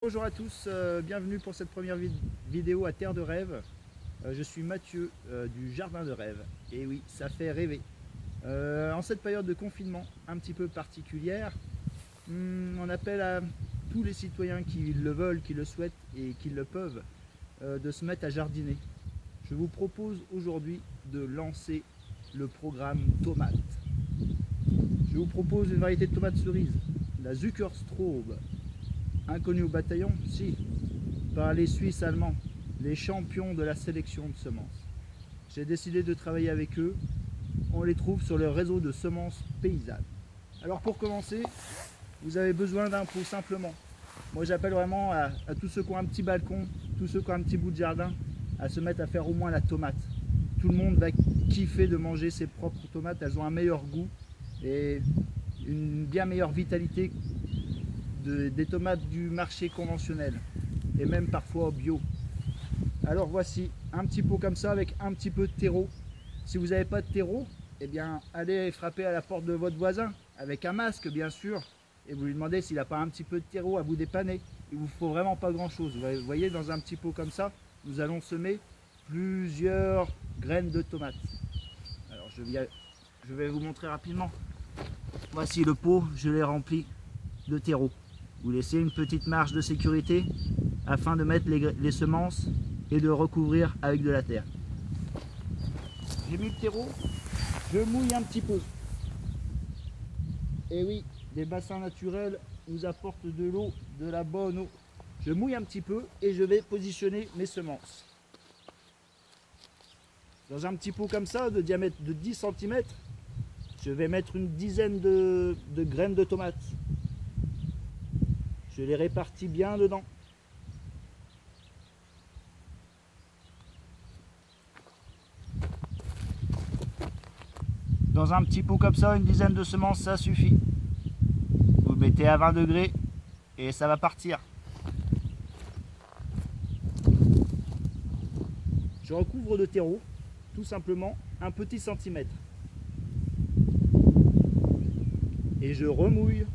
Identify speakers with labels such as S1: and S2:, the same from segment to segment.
S1: Bonjour à tous, bienvenue pour cette première vidéo à Terre de Rêve. Je suis Mathieu du Jardin de Rêve. Et oui, ça fait rêver. En cette période de confinement un petit peu particulière, on appelle à tous les citoyens qui le veulent, qui le souhaitent et qui le peuvent, de se mettre à jardiner. Je vous propose aujourd'hui de lancer le programme tomate. Je vous propose une variété de tomates cerises, la Zuckerstraube, inconnue au bataillon, si, par les Suisses allemands, les champions de la sélection de semences. J'ai décidé de travailler avec eux. On les trouve sur le réseau de semences paysannes. Alors pour commencer, vous avez besoin d'un pot simplement. Moi j'appelle vraiment à tous ceux qui ont un petit balcon, tous ceux qui ont un petit bout de jardin, à se mettre à faire au moins la tomate. Tout le monde va kiffer de manger ses propres tomates, elles ont un meilleur goût et une bien meilleure vitalité des tomates du marché conventionnel et même parfois bio. Alors voici un petit pot comme ça avec un petit peu de terreau. Si vous n'avez pas de terreau, eh bien allez frapper à la porte de votre voisin avec un masque bien sûr et vous lui demandez s'il n'a pas un petit peu de terreau à vous dépanner. Il vous faut vraiment pas grand chose. Vous voyez, dans un petit pot comme ça, nous allons semer plusieurs graines de tomates. Alors je vais vous montrer rapidement. Voici le pot, je l'ai rempli de terreau. Vous laissez une petite marge de sécurité afin de mettre les semences et de recouvrir avec de la terre. J'ai mis le terreau, je mouille un petit peu. Et oui, des bassins naturels nous apportent de l'eau, de la bonne eau. Je mouille un petit peu et je vais positionner mes semences. Dans un petit pot comme ça, de diamètre de 10 cm, je vais mettre une dizaine de graines de tomates. Je les répartis bien dedans. Dans un petit pot comme ça, une dizaine de semences, ça suffit. Vous mettez à 20 degrés et ça va partir. Je recouvre de terreau, tout simplement un petit centimètre. Et je remouille.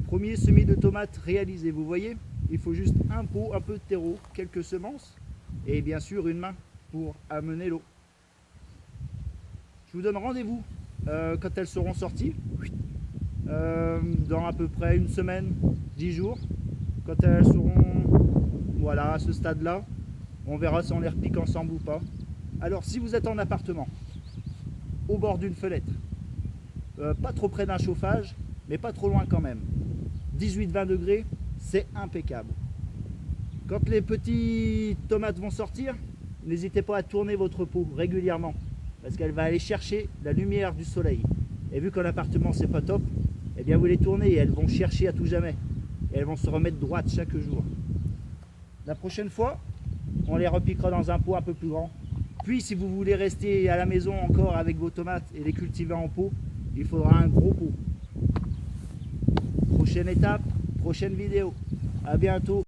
S1: Premier semis de tomates réalisé, vous voyez, il faut juste un pot, un peu de terreau, quelques semences et bien sûr une main pour amener l'eau. Je vous donne rendez-vous quand elles seront sorties, dans à peu près une semaine, 10 jours. Quand elles seront voilà, à ce stade-là, on verra si on les repique ensemble ou pas. Alors si vous êtes en appartement, au bord d'une fenêtre, pas trop près d'un chauffage, mais pas trop loin quand même, 18-20 degrés, c'est impeccable. Quand les petites tomates vont sortir, n'hésitez pas à tourner votre pot régulièrement parce qu'elle va aller chercher la lumière du soleil. Et vu qu'en appartement c'est pas top, eh bien vous les tournez et elles vont chercher à tout jamais. Et elles vont se remettre droites chaque jour. La prochaine fois, on les repiquera dans un pot un peu plus grand. Puis si vous voulez rester à la maison encore avec vos tomates et les cultiver en pot, il faudra un gros pot. Prochaine étape, prochaine vidéo. À bientôt.